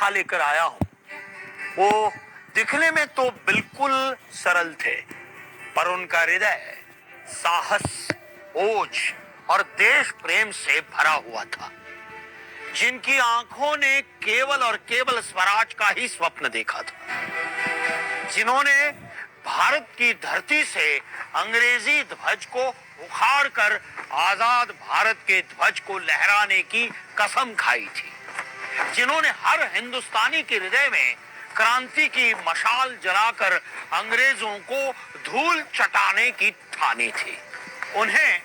कथा लेकर आया हूं वो दिखने में तो बिल्कुल सरल थे, पर उनका हृदय साहस, ओज और देश प्रेम से भरा हुआ था। जिनकी आंखों ने केवल और केवल स्वराज का ही स्वप्न देखा था, जिन्होंने भारत की धरती से अंग्रेजी ध्वज को उखाड़कर आजाद भारत के ध्वज को लहराने की कसम खाई थी, जिन्होंने हर हिंदुस्तानी के हृदय में क्रांति की मशाल जलाकर अंग्रेजों को धूल चटाने की ठानी थी। उन्हें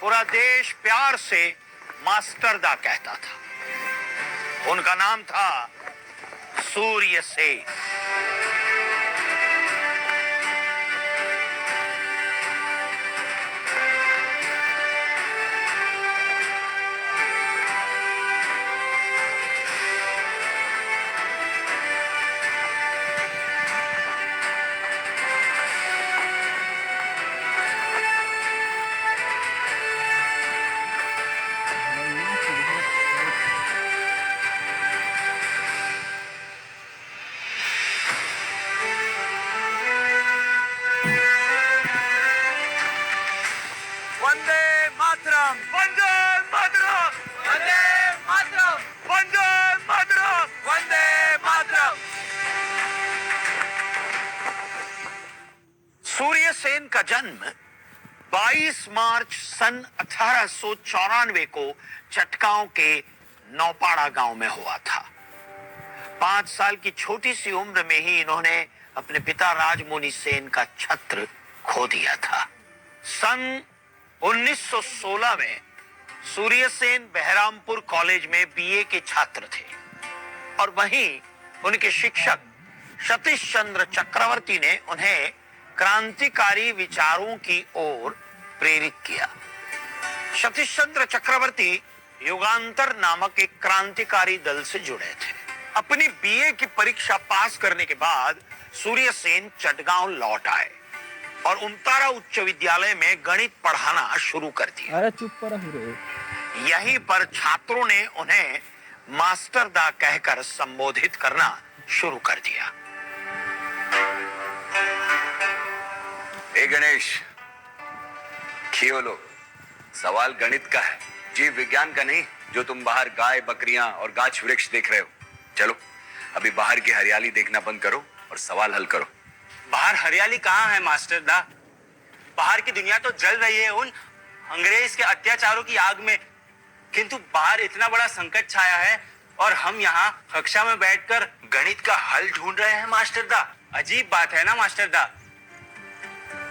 पूरा देश प्यार से मास्टरदा कहता था। उनका नाम था सूर्य सेन। वंदे मातरम, वंदे मातरम, वंदे मातरम, वंदे मातरम, वंदे मातरम। सूर्य सेन का जन्म 22 मार्च सन 1894 को चटगांव के नौपाड़ा गांव में हुआ था। 5 साल की छोटी सी उम्र में ही इन्होंने अपने पिता राजमुनि सेन का छत्र खो दिया था। सन 1916 में सूर्य सेन बहरामपुर कॉलेज में बीए के छात्र थे और वहीं उनके शिक्षक सतीश चंद्र चक्रवर्ती ने उन्हें क्रांतिकारी विचारों की ओर प्रेरित किया। सतीश चंद्र चक्रवर्ती युगांतर नामक एक क्रांतिकारी दल से जुड़े थे। अपनी बीए की परीक्षा पास करने के बाद सूर्य सेन चटगांव लौट आए और उमतारा उच्च विद्यालय में गणित पढ़ाना शुरू कर दिया। अरे चुप रहो। यहीं पर छात्रों ने उन्हें मास्टरदा कहकर संबोधित करना शुरू कर दिया। ए गणेश, खियोलो, सवाल गणित का है, जीव विज्ञान का नहीं, जो तुम बाहर गाय, बकरियां और गाछ वृक्ष देख रहे हो। चलो अभी बाहर की हरियाली देखना बंद करो और सवाल हल करो। बाहर हरियाली कहाँ है मास्टरदा? बाहर की दुनिया तो जल रही है उन अंग्रेज के अत्याचारों की आग में, किंतु बाहर इतना बड़ा संकट छाया है और हम यहाँ कक्षा में बैठकर गणित का हल ढूंढ रहे हैं मास्टरदा। अजीब बात है ना मास्टरदा?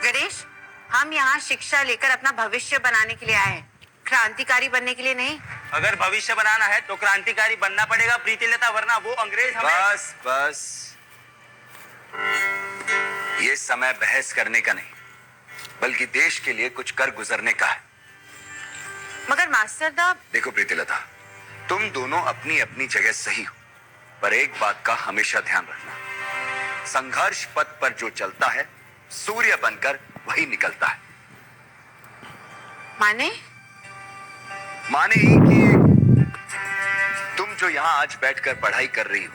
गणेश, हम यहाँ शिक्षा लेकर अपना भविष्य बनाने के लिए आए हैं, क्रांतिकारी बनने के लिए नहीं। अगर भविष्य बनाना है तो क्रांतिकारी बनना पड़ेगा प्रीतिलता, वरना वो अंग्रेज हमें। बस बस, ये समय बहस करने का नहीं, बल्कि देश के लिए कुछ कर गुजरने का है। मगर मास्टरदा, देखो प्रीतिलता, तुम दोनों अपनी अपनी जगह सही हो, पर एक बात का हमेशा ध्यान रखना, संघर्ष पथ पर जो चलता है सूर्य बनकर वही निकलता है। माने ही कि तुम जो यहाँ आज बैठकर पढ़ाई कर रही हो,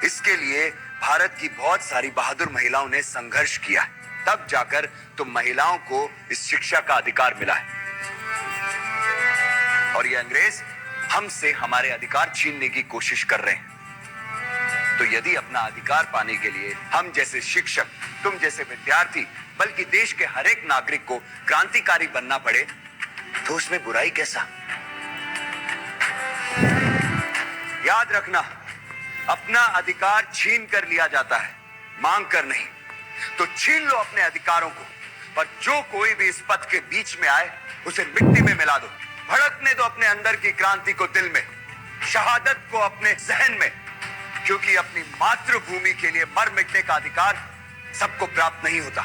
इसके लिए भारत की बहुत सारी बहादुर महिलाओं ने संघर्ष किया है, तब जाकर तुम महिलाओं को इस शिक्षा का अधिकार मिला है। और ये अंग्रेज हमसे हमारे अधिकार छीनने की कोशिश कर रहे हैं। तो यदि अपना अधिकार पाने के लिए हम जैसे शिक्षक, तुम जैसे विद्यार्थी, बल्कि देश के हर एक नागरिक को क्रांतिकारी बनना पड़े, तो उसमें बुराई कैसा? याद रखना, अपना अधिकार छीन कर लिया जाता है, मांग कर नहीं। तो छीन लो अपने अधिकारों को, पर जो कोई भी इस पथ के बीच में आए उसे मिट्टी में मिला दो। भड़कने दो अपने अंदर की क्रांति को दिल में, शहादत को अपने जहन में, क्योंकि अपनी मातृभूमि के लिए मर मिटने का अधिकार सबको प्राप्त नहीं होता।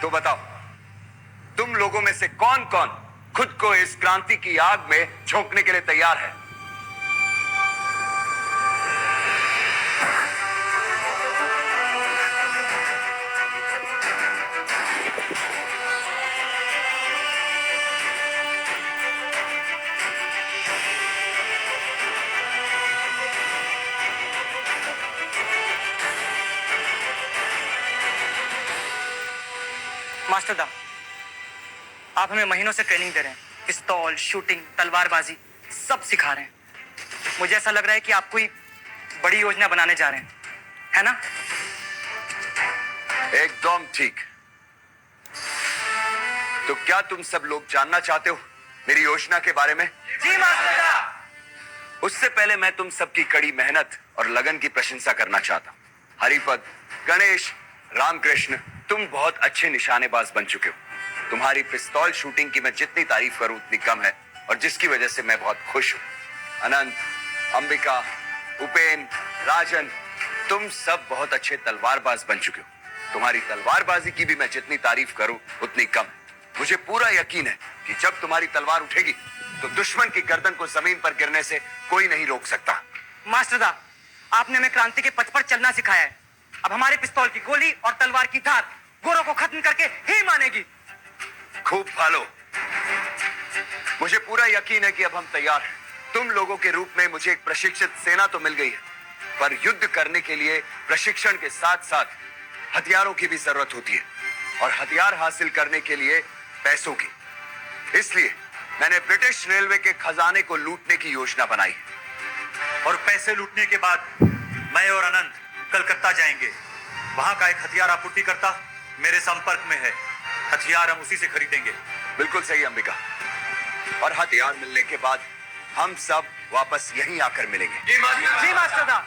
तो बताओ, तुम लोगों में से कौन कौन खुद को इस क्रांति की आग में झोंकने के लिए तैयार है? मास्टर दा, आप हमें महीनों से ट्रेनिंग दे रहे हैं, पिस्तौल, शूटिंग, तलवारबाजी सब सिखा रहे हैं। मुझे ऐसा लग रहा है कि आप कोई बड़ी योजना बनाने जा रहे हैं, है ना? एकदम ठीक। तो क्या तुम सब लोग जानना चाहते हो मेरी योजना के बारे में? जी मास्टर दा। उससे पहले मैं तुम सबकी कड़ी मेहनत और लगन की प्रशंसा करना चाहता हूं। हरिपद, गणेश, रामकृष्ण, तुम बहुत अच्छे निशानेबाज बन चुके हो। तुम्हारी पिस्तौल शूटिंग की मैं जितनी तारीफ करूं उतनी कम है, और जिसकी वजह से मैं बहुत खुश हूं। अनंत, अंबिका, उपेन, राजन, तुम सब बहुत अच्छे तलवारबाज बन चुके हो। तुम्हारी तलवारबाजी की भी मैं जितनी तारीफ करूं उतनी कम है। मुझे पूरा यकीन है कि जब तुम्हारी तलवार उठेगी तो दुश्मन की गर्दन को जमीन पर गिरने से कोई नहीं रोक सकता। मास्टर दा, आपने हमें क्रांति के पथ पर चलना सिखाया है। अब हमारे पिस्तौल की गोली और तलवार की धार गोरों को खत्म करके ही मानेगी। खूब भालो। मुझे पूरा यकीन है कि अब हम तैयार हैं। तुम लोगों के रूप में मुझे एक प्रशिक्षित सेना तो मिल गई है, पर युद्ध करने के लिए प्रशिक्षण के साथ साथ हथियारों की भी जरूरत होती है, और हथियार हासिल करने के लिए पैसों की। इसलिए मैंने ब्रिटिश रेलवे के खजाने को लूटने की योजना बनाई है। और पैसे लूटने के बाद मैं और अनंत कलकत्ता जाएंगे। वहां का एक हथियार आपूर्तिकर्ता मेरे संपर्क में है। हथियार हम उसी से खरीदेंगे। बिल्कुल सही अंबिका। और हथियार मिलने के बाद हम सब वापस यहीं आकर मिलेंगे। जी मास्टर दा।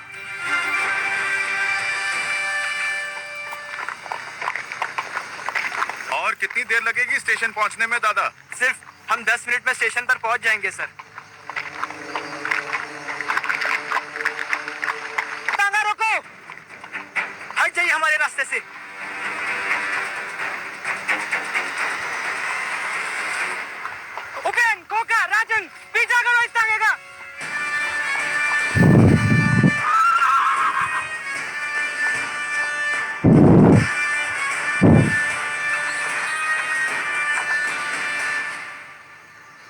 और कितनी देर लगेगी स्टेशन पहुंचने में दादा? सिर्फ हम 10 मिनट में स्टेशन पर पहुंच जाएंगे सर। तांगा रोको, हट जाइए हमारे रास्ते से। उपेन, खोका, राजन, पीछा करो इस तांगे का।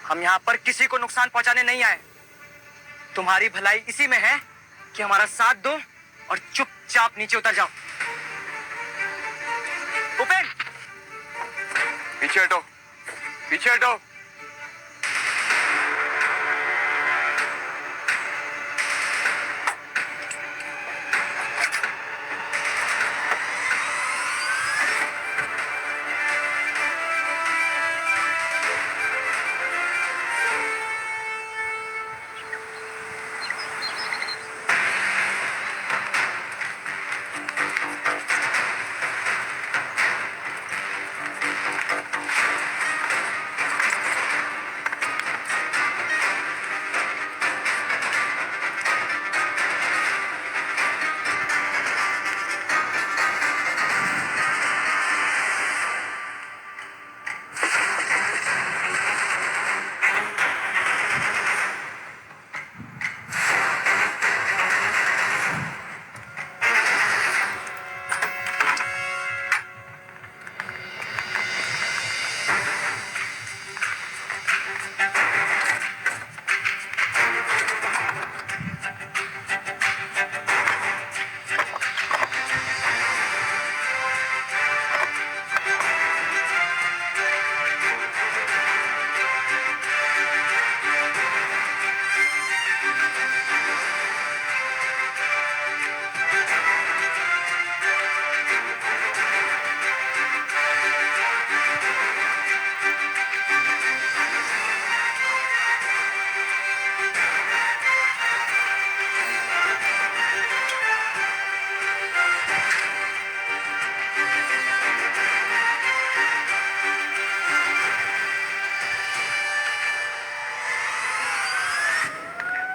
हम यहाँ पर किसी को नुकसान पहुंचाने नहीं आए। तुम्हारी भलाई इसी में है कि हमारा साथ दो और चुपचाप नीचे उतर जाओ। उपेन, पीछे हटो, पीछे हटो।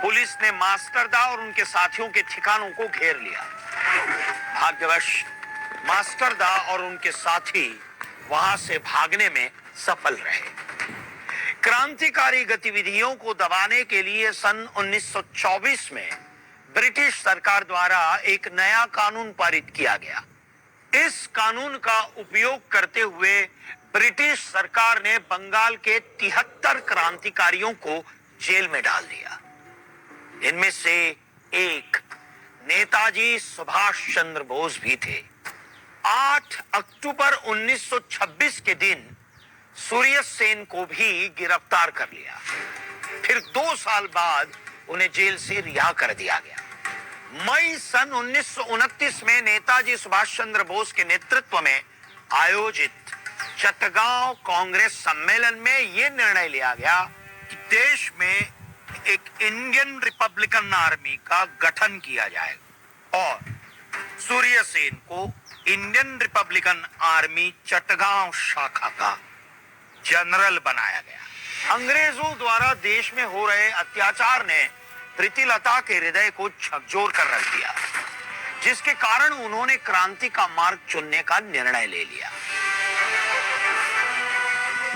पुलिस ने मास्टरदा और उनके साथियों के ठिकानों को घेर लिया। भाग्यवश मास्टरदा और उनके साथी वहां से भागने में सफल रहे। क्रांतिकारी गतिविधियों को दबाने के लिए सन 1924 में ब्रिटिश सरकार द्वारा एक नया कानून पारित किया गया। इस कानून का उपयोग करते हुए ब्रिटिश सरकार ने बंगाल के 73 क्रांतिकारियों को जेल में डाल दिया। इनमें से एक नेताजी सुभाष चंद्र बोस भी थे। 8 अक्टूबर 1926 के दिन सूर्य सेन को भी गिरफ्तार कर लिया। फिर 2 साल बाद उन्हें जेल से रिहा कर दिया गया। मई सन 1929 में नेताजी सुभाष चंद्र बोस के नेतृत्व में आयोजित चटगांव कांग्रेस सम्मेलन में यह निर्णय लिया गया कि देश में एक इंडियन रिपब्लिकन आर्मी का गठन किया जाएगा और सूर्य सेन को इंडियन रिपब्लिकन आर्मी चटगांव शाखा का जनरल बनाया गया। अंग्रेजों द्वारा देश में हो रहे अत्याचार ने प्रीतिलता के हृदय को झकझोर कर रख दिया, जिसके कारण उन्होंने क्रांति का मार्ग चुनने का निर्णय ले लिया।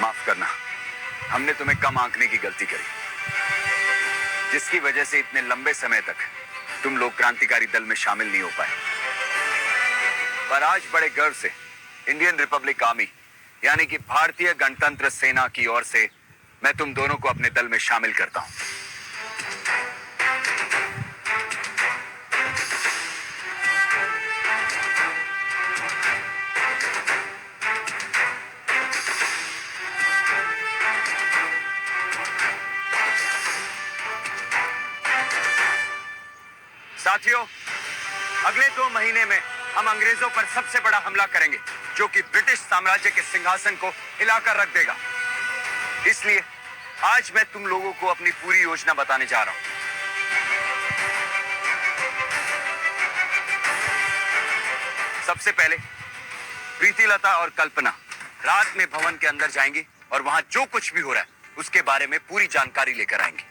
माफ करना, हमने तुम्हें कम आंकने की गलती करी, जिसकी वजह से इतने लंबे समय तक तुम लोग क्रांतिकारी दल में शामिल नहीं हो पाए। पर आज बड़े गर्व से इंडियन रिपब्लिक आर्मी यानी कि भारतीय गणतंत्र सेना की ओर से मैं तुम दोनों को अपने दल में शामिल करता हूं। साथियों, अगले 2 महीने में हम अंग्रेजों पर सबसे बड़ा हमला करेंगे, जो कि ब्रिटिश साम्राज्य के सिंहासन को हिलाकर रख देगा। इसलिए आज मैं तुम लोगों को अपनी पूरी योजना बताने जा रहा हूं। सबसे पहले प्रीतिलता और कल्पना रात में भवन के अंदर जाएंगी और वहां जो कुछ भी हो रहा है उसके बारे में पूरी जानकारी लेकर आएंगी।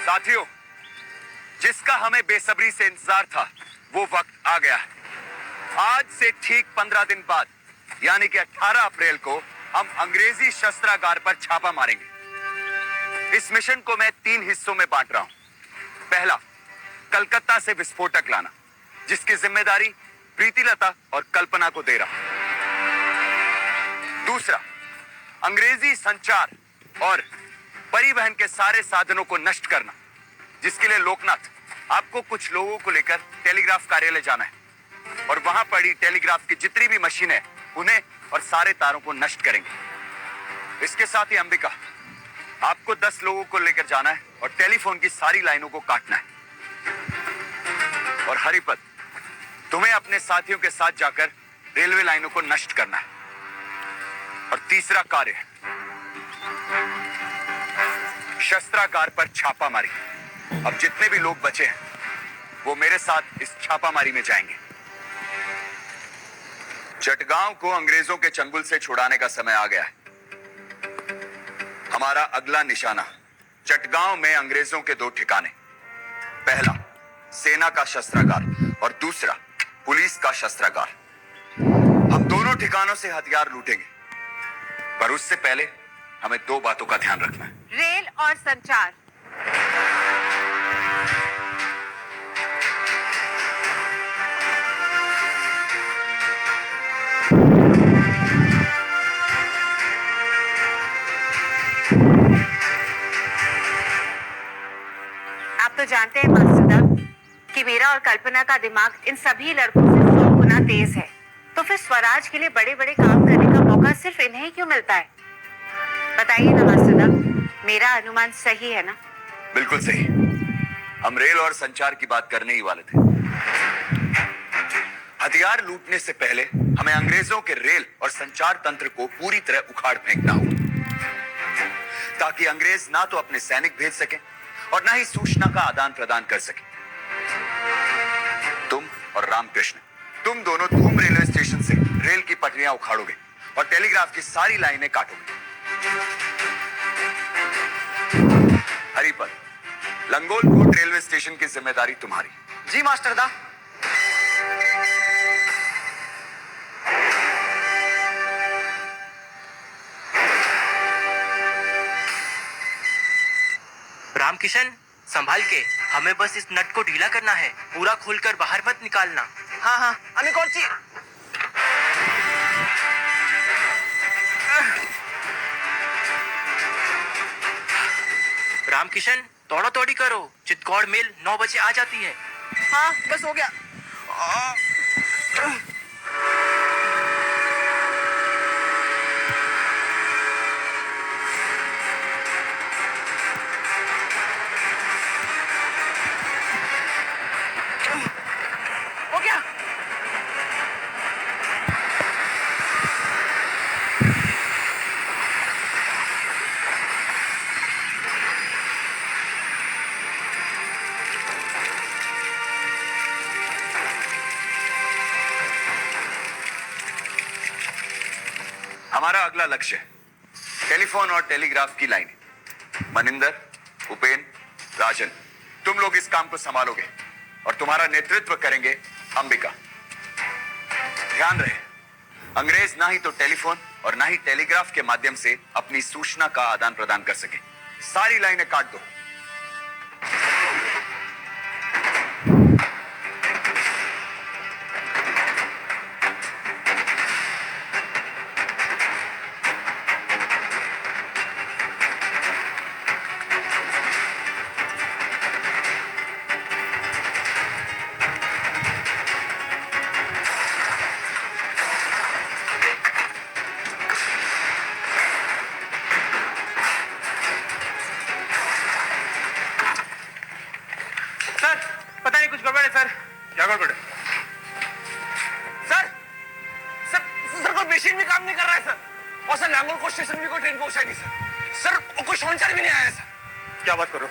साथियों, जिसका हमें बेसब्री से इंतजार था वो वक्त आ गया है। आज से ठीक 15 दिन बाद यानी कि 18 अप्रैल को हम अंग्रेजी शस्त्रागार पर छापा मारेंगे। इस मिशन को मैं 3 हिस्सों में बांट रहा हूं। पहला, कलकत्ता से विस्फोटक लाना, जिसकी जिम्मेदारी प्रीतिलता और कल्पना को दे रहा हूं। दूसरा, अंग्रेजी संचार और परिवहन के सारे साधनों को नष्ट करना, जिसके लिए लोकनाथ आपको कुछ लोगों को लेकर टेलीग्राफ कार्यालय जाना है और वहां पड़ी टेलीग्राफ की जितनी भी मशीनें उन्हें और सारे तारों को नष्ट करेंगे। इसके साथ ही अंबिका, आपको 10 लोगों को लेकर जाना है और टेलीफोन की सारी लाइनों को काटना है। और हरिपद, तुम्हें अपने साथियों के साथ जाकर रेलवे लाइनों को नष्ट करना है। और तीसरा कार्य, शस्त्रागार पर छापामारी। अब जितने भी लोग बचे हैं वो मेरे साथ इस छापामारी में जाएंगे। चटगांव को अंग्रेजों के चंगुल से छुड़ाने का समय आ गया है। हमारा अगला निशाना चटगांव में अंग्रेजों के 2 ठिकाने, पहला सेना का शस्त्रागार और दूसरा पुलिस का शस्त्रागार। हम दोनों ठिकानों से हथियार लूटेंगे, पर उससे पहले हमें 2 बातों का ध्यान रखना है। रेल और संचार। मेरा और कल्पना का दिमाग इन सभी लड़कों से 100 गुना तेज है, तो फिर स्वराज के लिए बड़े बड़े काम करने का मौका सिर्फ इन्हें क्यों मिलता है? बताइए ना मास्टर, मेरा अनुमान सही है ना? बिल्कुल सही। हम रेल और संचार की बात करने ही वाले थे। हथियार लूटने से पहले हमें अंग्रेजों के रेल और संचार तंत्र को पूरी तरह उखाड़ फेंकना होगा, ताकि अंग्रेज ना तो अपने सैनिक भेज सके और ना ही सूचना का आदान प्रदान कर सके। तुम और रामकृष्ण, तुम दोनों धूम रेलवे स्टेशन से रेल की पटरियां उखाड़ोगे और टेलीग्राफ की सारी लाइनें काटोगे। हरिपल, लंगोलकोट रेलवे स्टेशन की जिम्मेदारी तुम्हारी। जी मास्टर दा। रामकिशन, संभाल के, हमें बस इस नट को ढीला करना है, पूरा खोलकर बाहर मत निकालना। हाँ हाँ, हमें कौन सी? रामकिशन, तोड़ा तोड़ी करो, चित्तौड़ मेल 9 बजे आ जाती है। हाँ, बस हो गया। हो गया। हमारा अगला लक्ष्य है टेलीफोन और टेलीग्राफ की लाइनें। मनिंदर, उपेन, राजन, तुम लोग इस काम को संभालोगे और तुम्हारा नेतृत्व करेंगे अंबिका। ध्यान रहे, अंग्रेज ना ही तो टेलीफोन और ना ही टेलीग्राफ के माध्यम से अपनी सूचना का आदान प्रदान कर सके। सारी लाइनें काट दो। सर, पता नहीं कुछ गड़बड़ है सर। क्या गड़बड़ है? सर, सर, सर कोई मशीन भी काम नहीं कर रहा है सर। और सर नांगलकोट स्टेशन भी कोई ट्रेन पहुंचा नहीं सर। सर कोई समाचार भी नहीं आया सर। क्या बात करो?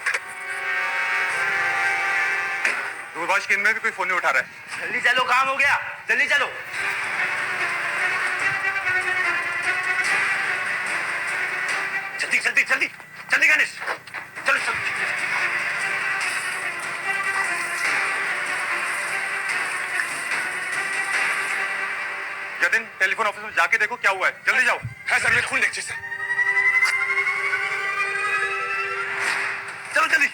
दूरभाष केंद्र में भी कोई फोन नहीं उठा रहा है। जल्दी चलो, काम हो गया, जल्दी चलो। जल्दी जल्दी जल्दी जल्दी गणेश, चलो चलो। जतिन, टेलीफोन ऑफिस में जाके देखो क्या हुआ है। जल्दी जाओ। है सर, मैं खून देखिए सर। चलो जल्दी।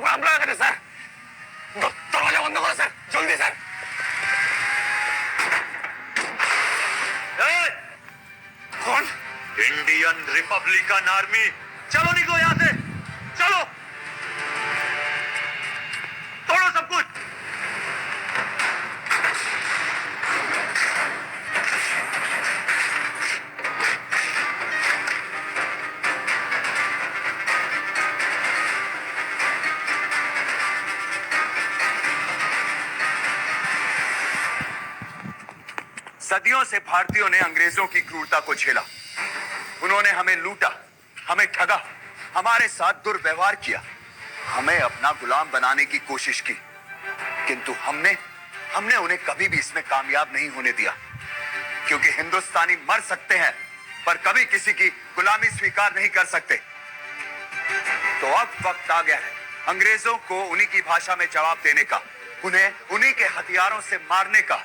हमला करें सर। दरवाजा बंद करो सर, जल्दी सर। कौन? Indian Republican army. चलो निकलो यहां से, चलो, तोड़ो सब कुछ। सदियों से भारतीयों ने अंग्रेजों की क्रूरता को झेला। उन्होंने हमें लूटा, हमें ठगा, हमारे साथ दुर्व्यवहार किया, हमें अपना गुलाम बनाने की कोशिश की, किंतु हमने उन्हें कभी भी इसमें कामयाब नहीं होने दिया, क्योंकि हिंदुस्तानी मर सकते हैं पर कभी किसी की गुलामी स्वीकार नहीं कर सकते। तो अब वक्त आ गया है अंग्रेजों को उन्हीं की भाषा में जवाब देने का, उन्हें उन्हीं के हथियारों से मारने का,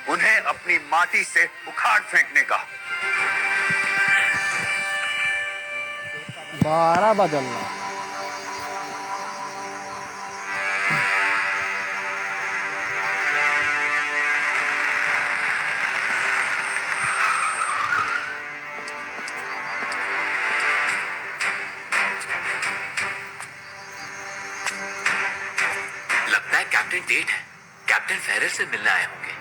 उन्हें अपनी माटी से उखाड़ फेंकने का। 12 बदल रहा। लगता है कैप्टन टेट है, कैप्टन फेरर से मिलने आए होंगे।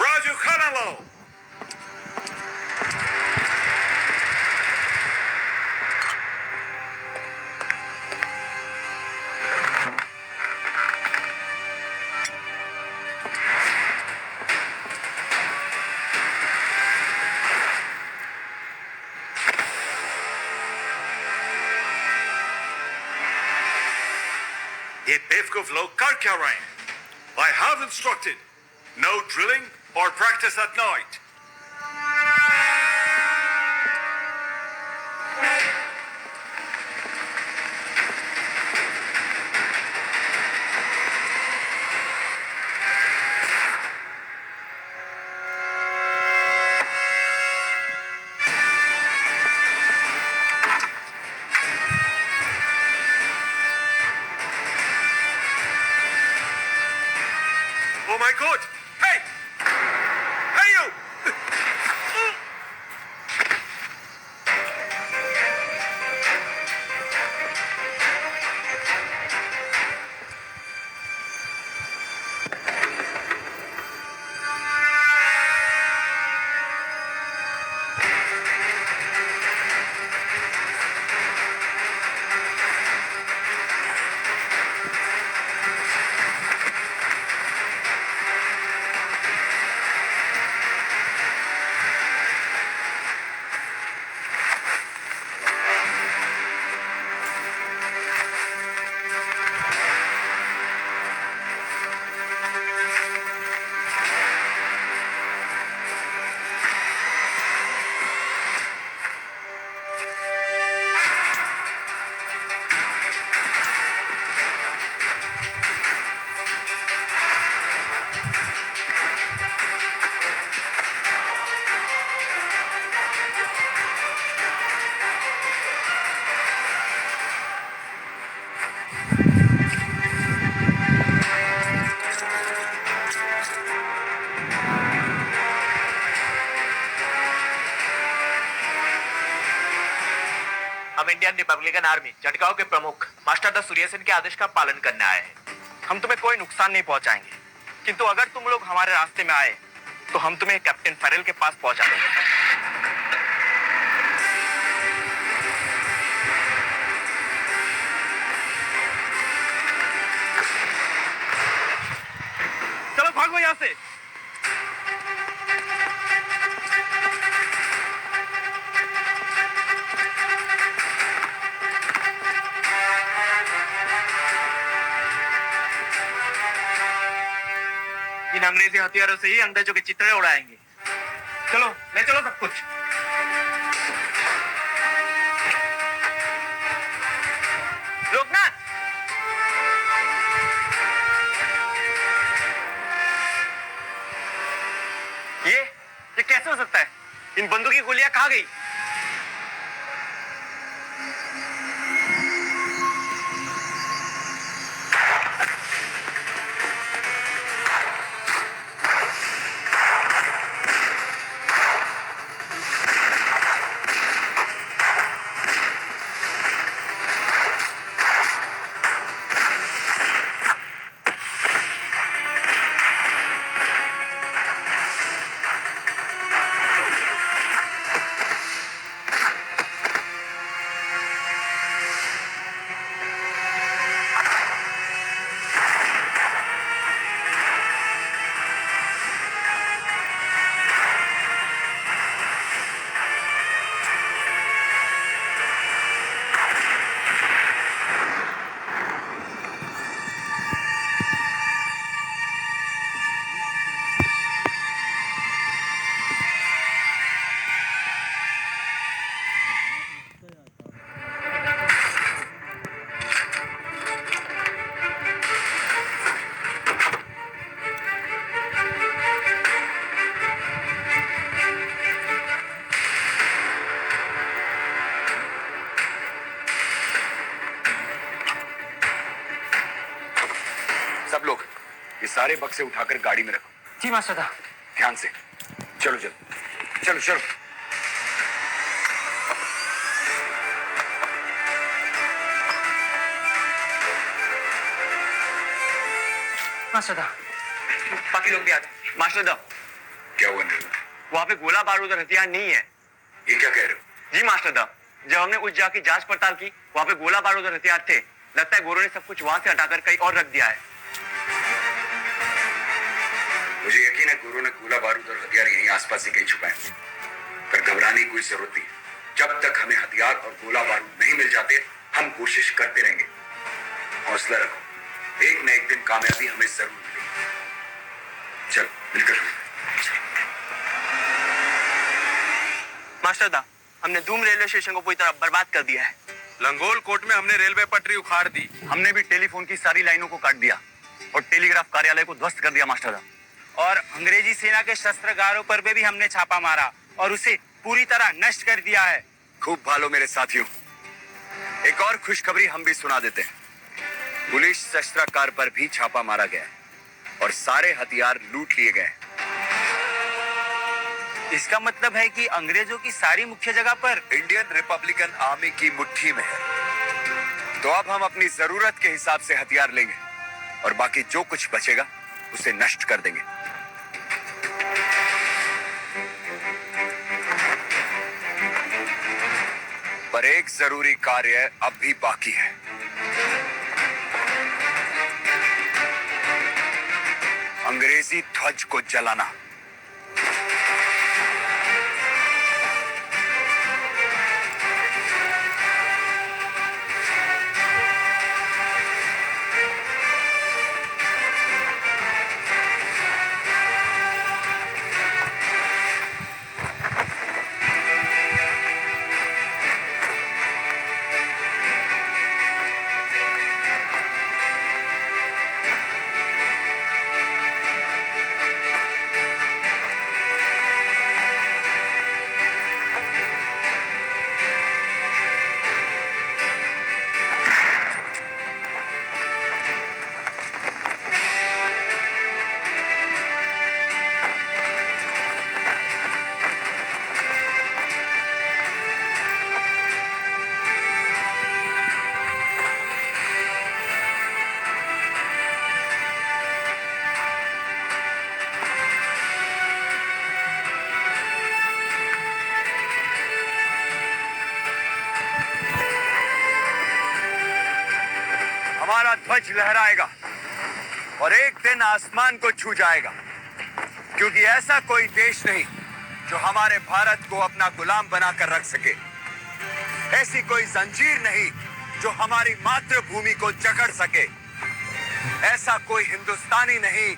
राजू खानालो, ये बेवकूफ लोग कर क्या रहे हैं? I have instructed no drilling or practice at night. Oh my God! Hey! Hey you! हम इंडियन रिपब्लिकन आर्मी झटकाओं के प्रमुख मास्टर द सूर्यसेन के आदेश का पालन करने आए हैं। हम तुम्हें कोई नुकसान नहीं पहुंचाएंगे, किंतु अगर तुम लोग हमारे रास्ते में आए तो हम तुम्हें कैप्टन फेरल के पास पहुंचा देंगे। चलो भागो यहाँ से। इन अंग्रेजी हथियारों से ही अंग्रेजों के चित्रे उड़ाएंगे। चलो ले चलो सब कुछ। रोकना। ये कैसे हो सकता है? इन बंदूक की गोलियां कहाँ गई? सब लोग ये सारे बक्से उठाकर गाड़ी में रखो। जी मास्टर। ध्यान से। चलो चलो चलो चलो। मास्टर, बाकी लोग भी आ जाओ। मास्टर, क्या हुआ निर्मल? वहाँ पे गोला बारूद और हथियार नहीं है। ये क्या कह रहे हो? जी मास्टर, जब हमने उस जगह की जांच पड़ताल की, वहाँ पे गोला बारूद और हथियार थे। लगता है गोरों ने सब कुछ वहाँ से हटाकर कहीं और रख दिया है। मुझे यकीन है गुरु ने गोला बारूद और हथियार यहीं आसपास ही कहीं छुपाए, पर घबराने की कोई जरूरत नहीं। जब तक हमें हथियार और गोला बारूद नहीं मिल जाते, हम कोशिश करते रहेंगे। हौसला रखो, एक न एक दिन कामयाबी हमें जरूर मिलेगी। चल मिलकर। मास्टर, हमने धूम रेलवे स्टेशन को पूरी तरह बर्बाद कर दिया है। लंगोल कोट में हमने रेलवे पटरी उखाड़ दी। हमने भी टेलीफोन की सारी लाइनों को काट दिया और टेलीग्राफ कार्यालय को ध्वस्त कर दिया मास्टर। और अंग्रेजी सेना के शस्त्रागारों पर भी हमने छापा मारा और उसे पूरी तरह नष्ट कर दिया है। खूब भालो मेरे साथियों। एक और खुशखबरी हम भी सुना देते हैं। पुलिस शस्त्रागार पर भी छापा मारा गया है और सारे हथियार लूट लिए गए। इसका मतलब है कि अंग्रेजों की सारी मुख्य जगह पर इंडियन रिपब्लिकन आर्मी की मुट्ठी में है। तो अब हम अपनी जरूरत के हिसाब से हथियार लेंगे और बाकी जो कुछ बचेगा उसे नष्ट कर देंगे। पर एक जरूरी कार्य अब भी बाकी है। अंग्रेजी ध्वज को जलाना। हमारा ध्वज लहराएगा और एक दिन आसमान को छू जाएगा, क्योंकि ऐसा कोई देश नहीं जो हमारे भारत को अपना गुलाम बनाकर रख सके। ऐसी कोई जंजीर नहीं जो हमारी मातृभूमि को जकड़ सके। ऐसा कोई हिंदुस्तानी नहीं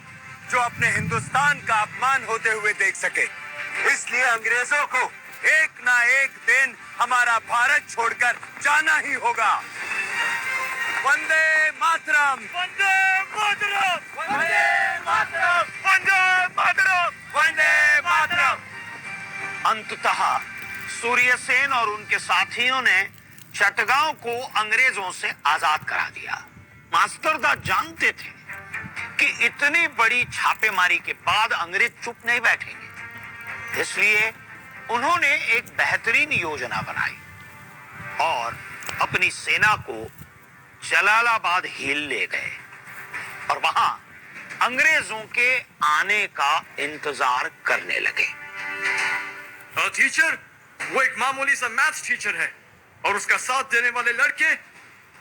जो अपने हिंदुस्तान का अपमान होते हुए देख सके। इसलिए अंग्रेजों को एक ना एक दिन हमारा भारत छोड़कर जाना ही होगा। वंदे मातरम, वंदे मातरम, वंदे मातरम, वंदे मातरम, वंदे मातरम। अंततः सूर्यसेन और उनके साथियों ने चटगांव को अंग्रेजों से आजाद करा दिया। मास्टरदा जानते थे कि इतनी बड़ी छापेमारी के बाद अंग्रेज चुप नहीं बैठेंगे, इसलिए उन्होंने एक बेहतरीन योजना बनाई और अपनी सेना को जलालाबाद हिल ले गए और वहां अंग्रेजों के आने का इंतजार करने लगे। टीचर, वो एक मामूली सा मैथ्स टीचर है और उसका साथ देने वाले लड़के,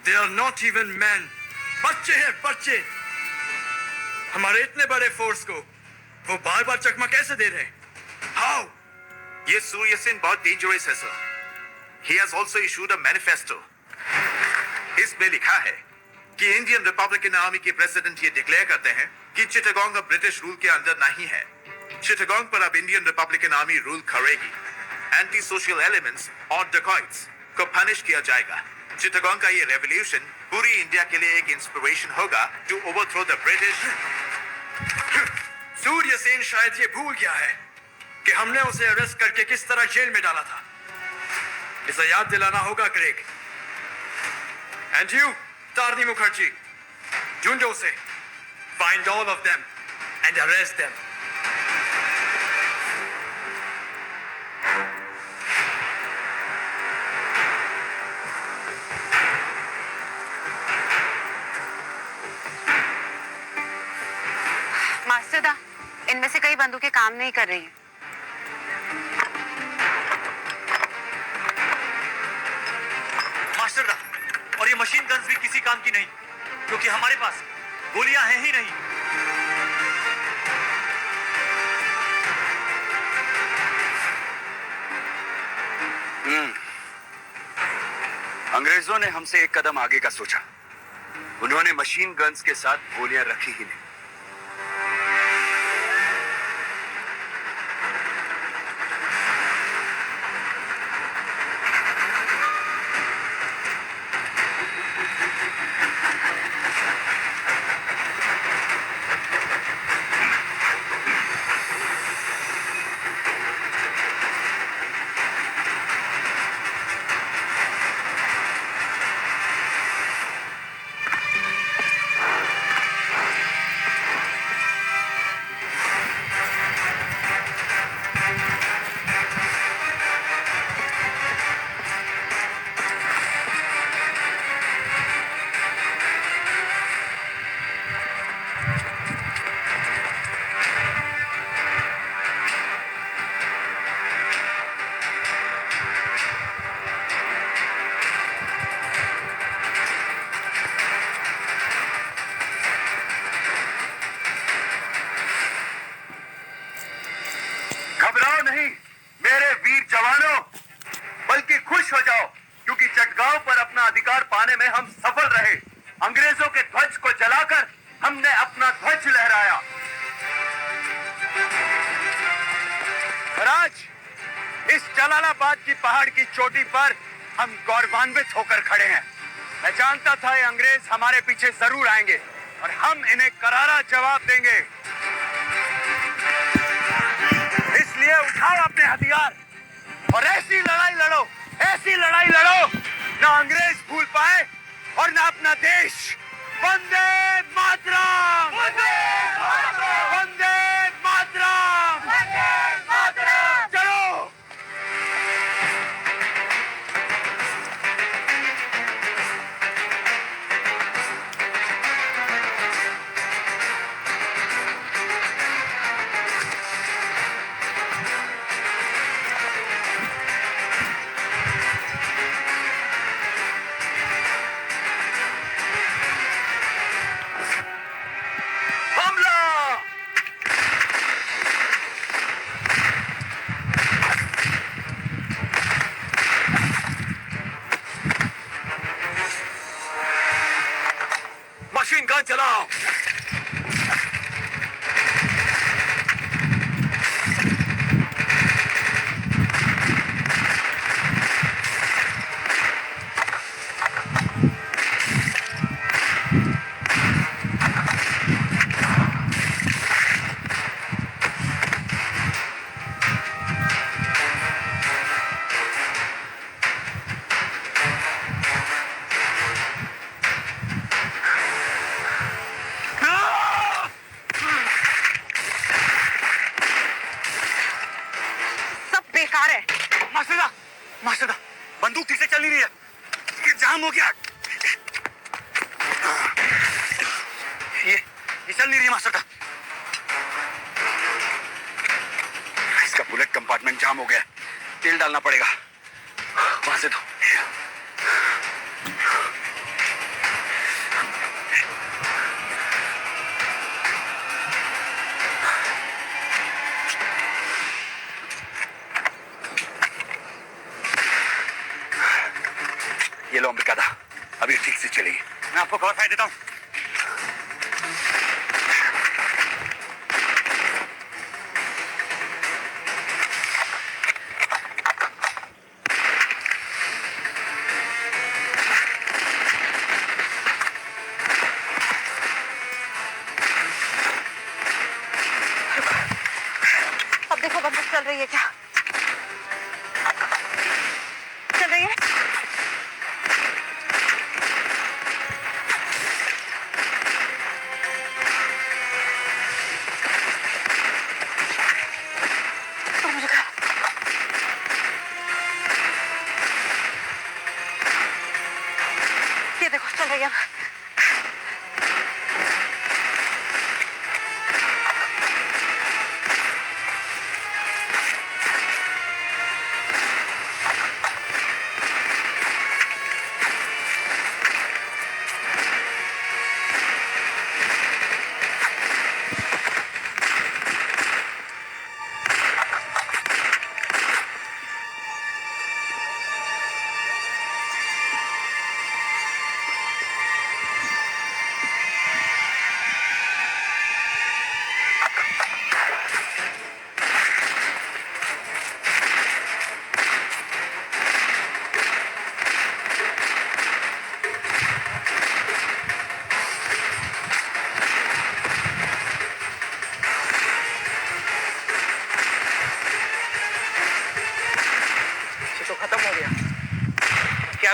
they are not even man. बच्चे हैं, बच्चे। हमारे इतने बड़े फोर्स को वो बार बार चकमा कैसे दे रहे हैं? हाउ? ये सूर्यसेन बहुत डेंजरस है sir. He has also issued a manifesto. इसमें लिखा है कि इंडियन रिपब्लिकन आर्मी के प्रेसिडेंट ये डिक्लेयर करते हैं कि चिटागोंग अब ब्रिटिश रूल के अंदर नहीं है। चिटागोंग पर अब इंडियन रिपब्लिकन आर्मी रूल करेगी। एंटी सोशल एलिमेंट्स और डकॉइट्स को पनिश किया जाएगा। चिटागोंग का ये रेवोल्यूशन पूरी इंडिया के लिए एक इंस्पिरेशन होगा to overthrow the British. Surya Sen शायद ये भूल गया है कि हमने उसे अरेस्ट करके किस तरह जेल में डाला था। इसे याद दिलाना होगा ग्रेग। एंड यू, तारनी मुखर्जी, ढूंढो उसे। Find all of them and arrest them. Masterda, इनमें से कई बंदूकें काम नहीं कर रही हैं। मास्टरदा, और ये मशीन गन्स भी किसी काम की नहीं, क्योंकि हमारे पास गोलियां हैं ही नहीं। अंग्रेजों ने हमसे एक कदम आगे का सोचा। उन्होंने मशीन गन्स के साथ गोलियां रखी ही नहीं। घबराओ नहीं मेरे वीर जवानों, बल्कि खुश हो जाओ, क्योंकि चटगांव पर अपना अधिकार पाने में हम सफल रहे। अंग्रेजों के ध्वज को जलाकर हमने अपना ध्वज लहराया। और आज इस जलालाबाद की पहाड़ की चोटी पर हम गौरवान्वित होकर खड़े हैं। मैं जानता था ये अंग्रेज हमारे पीछे जरूर आएंगे और हम इन्हें करारा जवाब देंगे। इसलिए उठाओ अपने हथियार और ऐसी लड़ाई लड़ो, ऐसी लड़ाई लड़ो ना अंग्रेज भूल पाए और ना अपना देश। वंदे मातरम! वंदे मातरम! वंदे मातरम! वंदे मातरम! चलो! मशीन गन चलाओ। बेकार है। मास्टरदा, मास्टरदा, बंदूक ठीक से चल नहीं रही है, ये जाम हो गया। ये चल नहीं रही है मास्टरदा। इसका बुलेट कंपार्टमेंट जाम हो गया, तेल डालना पड़ेगा। वहां से दो। ये लो अंबिका दा, अभी ठीक से चलेगी। मैं आपको कवर फायर देता हूँ। अब देखो बंदूक चल रही है क्या? चल रही है?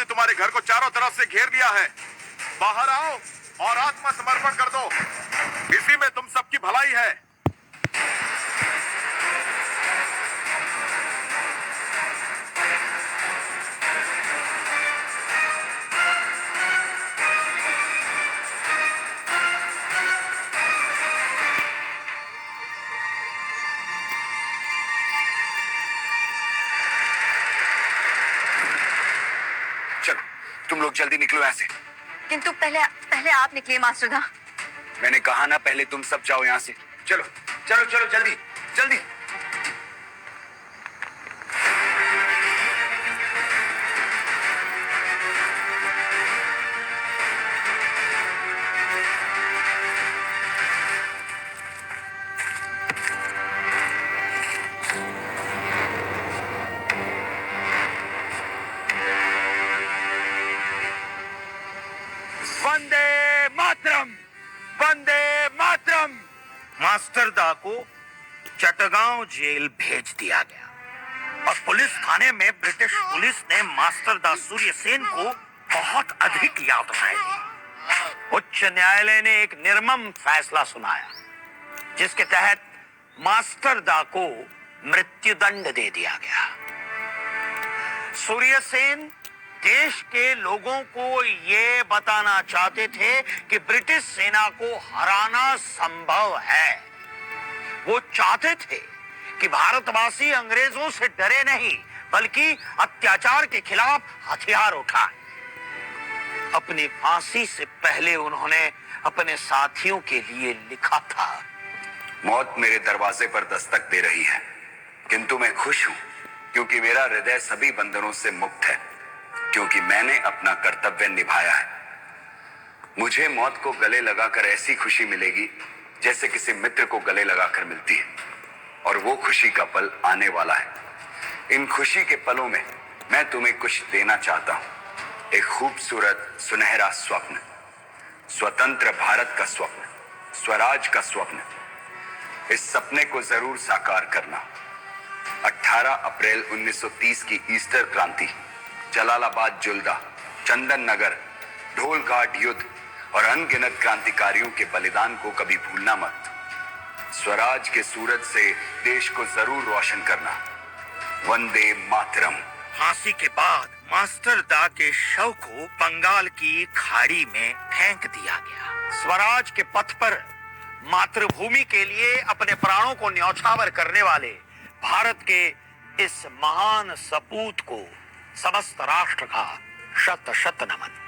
हमने तुम्हारे घर को चारों तरफ से घेर लिया है। बाहर आओ और आत्मसमर्पण कर दो, इसी में तुम सबकी भलाई है। चलो तुम लोग जल्दी निकलो यहाँ से। किंतु पहले आप निकलिए मास्टरदा। मैंने कहा ना पहले तुम सब जाओ यहाँ से। चलो चलो चलो जल्दी जल्दी। वंदे मातरम, वंदे मातरम। मास्टर दा को चटगांव जेल भेज दिया गया और पुलिस थाने में ब्रिटिश पुलिस ने मास्टर दा सूर्यसेन को बहुत अधिक यातनाएं दी। उच्च न्यायालय ने एक निर्मम फैसला सुनाया जिसके तहत मास्टर दा को मृत्युदंड दे दिया गया। सूर्यसेन देश के लोगों को ये बताना चाहते थे कि ब्रिटिश सेना को हराना संभव है। वो चाहते थे कि भारतवासी अंग्रेजों से डरे नहीं बल्कि अत्याचार के खिलाफ हथियार उठाए। अपनी फांसी से पहले उन्होंने अपने साथियों के लिए लिखा था, मौत मेरे दरवाजे पर दस्तक दे रही है, किंतु मैं खुश हूं क्योंकि मेरा हृदय सभी बंधनों से मुक्त है, क्योंकि मैंने अपना कर्तव्य निभाया है। मुझे मौत को गले लगाकर ऐसी खुशी मिलेगी जैसे किसी मित्र को गले लगाकर मिलती है, और वो खुशी का पल आने वाला है। इन खुशी के पलों में मैं तुम्हें कुछ देना चाहता हूं, एक खूबसूरत सुनहरा स्वप्न, स्वतंत्र भारत का स्वप्न, स्वराज का स्वप्न। इस सपने को जरूर साकार करना। 18 अप्रैल 1930 की ईस्टर क्रांति, जलालाबाद जुल्दा, चंदन नगर, ढोल घाट युद्ध और अनगिनत क्रांतिकारियों के बलिदान को कभी भूलना मत। स्वराज के सूरज से देश को जरूर रोशन करना। वंदे मातरम। फांसी के बाद मास्टर दा के शव को बंगाल की खाड़ी में फेंक दिया गया। स्वराज के पथ पर मातृभूमि के लिए अपने प्राणों को न्यौछावर करने वाले भारत के इस महान सपूत को समस्त राष्ट्र का शत शत नमन।